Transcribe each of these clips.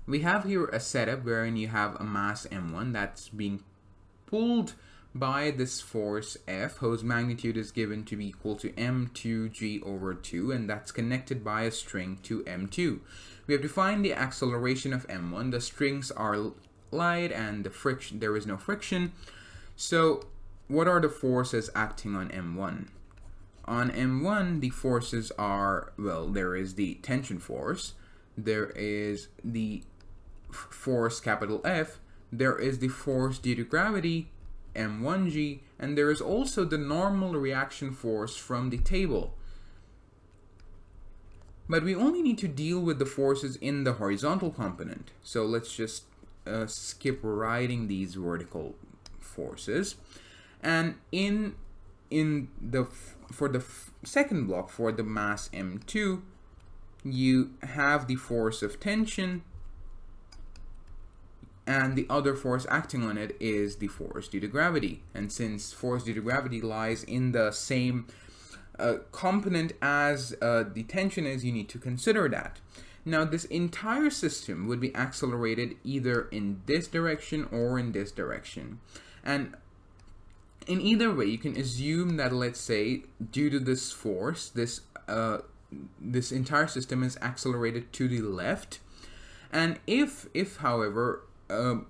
We have here a setup wherein you have a mass m1 that's being pulled by this force F, whose magnitude is given to be equal to m2g over 2, and that's connected by a string to m2. We have to find the acceleration of m1. The strings are light and there is no friction. So what are the forces acting on m1? On m1, the forces are, well, there is the tension force, there is the force capital F, there is the force due to gravity, m1g, and there is also the normal reaction force from the table. But we only need to deal with the forces in the horizontal component. So let's just skip writing these vertical forces. And for the second block, for the mass m2, you have the force of tension, and the other force acting on it is the force due to gravity. And since force due to gravity lies in the same component as the tension is, you need to consider that. Now, this entire system would be accelerated either in this direction or in this direction. And in either way, you can assume that, let's say, due to this force, this entire system is accelerated to the left. And if however,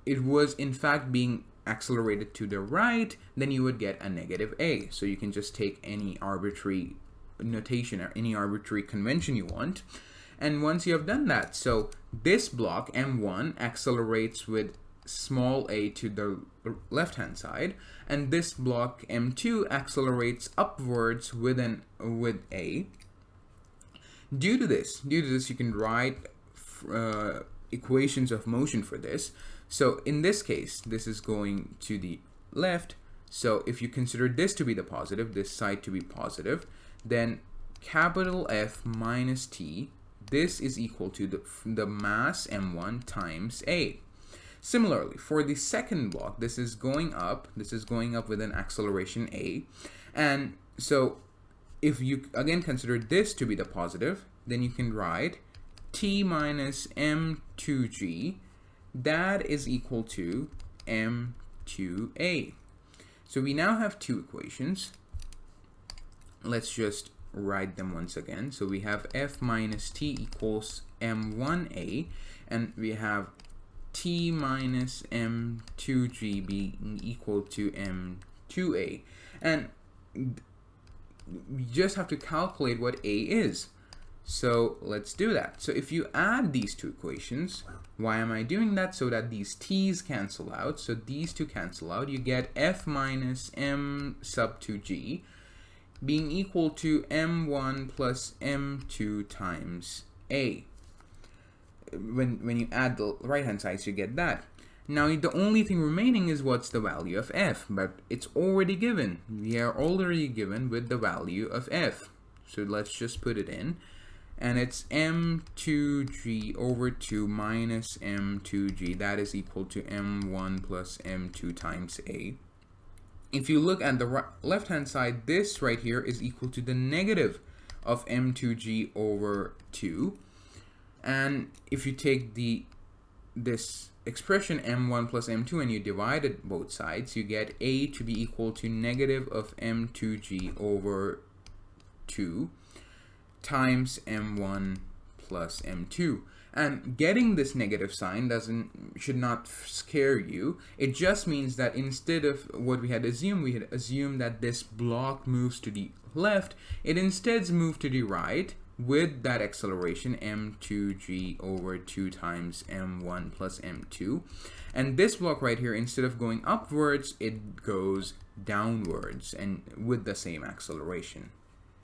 it was in fact being accelerated to the right, then you would get a negative a. So you can just take any arbitrary notation or any arbitrary convention you want. And once you have done that, so this block m1 accelerates with small a to the left hand side, and this block m2 accelerates upwards with a. Due to this you can write equations of motion for this. So in this case, this is going to the left. So if you consider this to be the positive, this side to be positive, then capital F minus T, this is equal to the mass m1 times a. Similarly, for the second block, this is going up with an acceleration a. And so if you again consider this to be the positive, then you can write T minus m2g, that is equal to m2a. So we now have two equations. Let's just write them once again. So we have F minus T equals m1a, and we have T minus m2g being equal to m2a. And we just have to calculate what a is. So let's do that. So if you add these two equations, why am I doing that? So that these t's cancel out. So these two cancel out. You get F minus m sub 2g being equal to m1 plus m2 times a. When you add the right hand sides, you get that. Now the only thing remaining is what's the value of f, but it's already given. We are already given with the value of f. So let's just put it in. And it's m2g over 2 minus m2g. That is equal to m1 plus m2 times a. If you look at the left hand side, this right here is equal to the negative of m2g over 2. And if you take this expression m1 plus m2 and you divide it both sides, you get a to be equal to negative of m2g over 2 times m1 plus m2. And getting this negative sign should not scare you. It just means that instead of what we had assumed that this block moves to the left, it instead moved to the right with that acceleration m2g over 2 times m1 plus m2. And this block right here, instead of going upwards, it goes downwards and with the same acceleration.